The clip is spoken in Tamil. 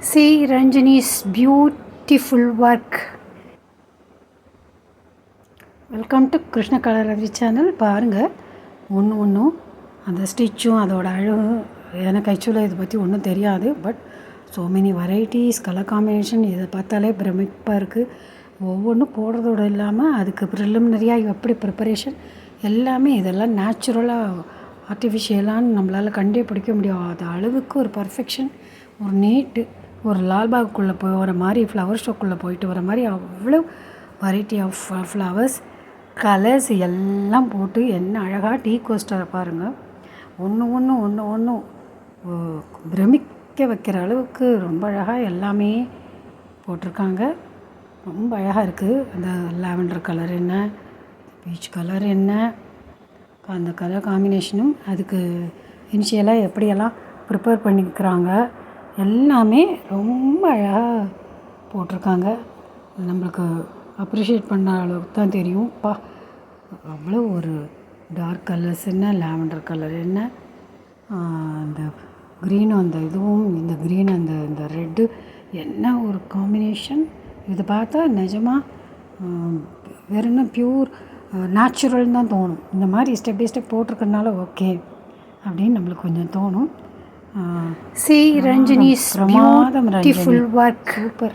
See Ranjani's beautiful work. Welcome to Krishna Kalaravi channel. பாருங்கள், ஒன்றும் அந்த ஸ்டிச்சும் அதோட அழகு எனக்கு ஆக்சுவலாக இதை பற்றி ஒன்றும் தெரியாது. But so many varieties, colour combination இதை பார்த்தாலே பிரமிப்பாக இருக்குது. ஒவ்வொன்றும் போடுறதோடு இல்லாமல் அதுக்கு ப்ரிலிமினரியாக எப்படி ப்ரிப்பரேஷன் எல்லாமே இதெல்லாம் நேச்சுரலாக ஆர்டிஃபிஷியலான்னு நம்மளால் கண்டே பிடிக்க முடியாத அளவுக்கு ஒரு பர்ஃபெக்ஷன், ஒரு நீட்டு, ஒரு லால்பாகுக்குள்ளே போகிற மாதிரி ஃப்ளவர் ஷோக்குள்ளே போயிட்டு வர மாதிரி அவ்வளோ வெரைட்டி ஆஃப் ஃப்ளவர்ஸ், கலர்ஸ் எல்லாம் போட்டு என்ன அழகாக டீ கோஸ்டரை பாருங்கள். ஒன்று பிரமிக்க வைக்கிற அளவுக்கு ரொம்ப அழகாக எல்லாமே போட்டிருக்காங்க. ரொம்ப அழகாக இருக்குது. அந்த லாவெண்டர் கலர் என்ன, பீச் கலர் என்ன, அந்த கலர் காம்பினேஷனும் அதுக்கு இனிஷியலாக எப்படியெல்லாம் ப்ரிப்பேர் பண்ணிக்கிறாங்க எல்லாமே ரொம்ப அழகாக போட்டிருக்காங்க. நம்மளுக்கு அப்ரிஷியேட் பண்ண அளவுக்கு தான் தெரியும். அவ்வளோ ஒரு டார்க் கலர்ஸ் என்ன, லாவெண்டர் கலர் என்ன, அந்த க்ரீனும் அந்த இதுவும், இந்த க்ரீன் இந்த ரெட்டு என்ன ஒரு காம்பினேஷன். இது பார்த்தா நிஜமாக வேற என்ன பியூர் நேச்சுரல்னு தான் தோணும். இந்த மாதிரி ஸ்டெப் பை ஸ்டெப் போட்டிருக்கறனால ஓகே அப்படின்னு நம்மளுக்கு கொஞ்சம் தோணும். See Ranjani's beautiful work. Super.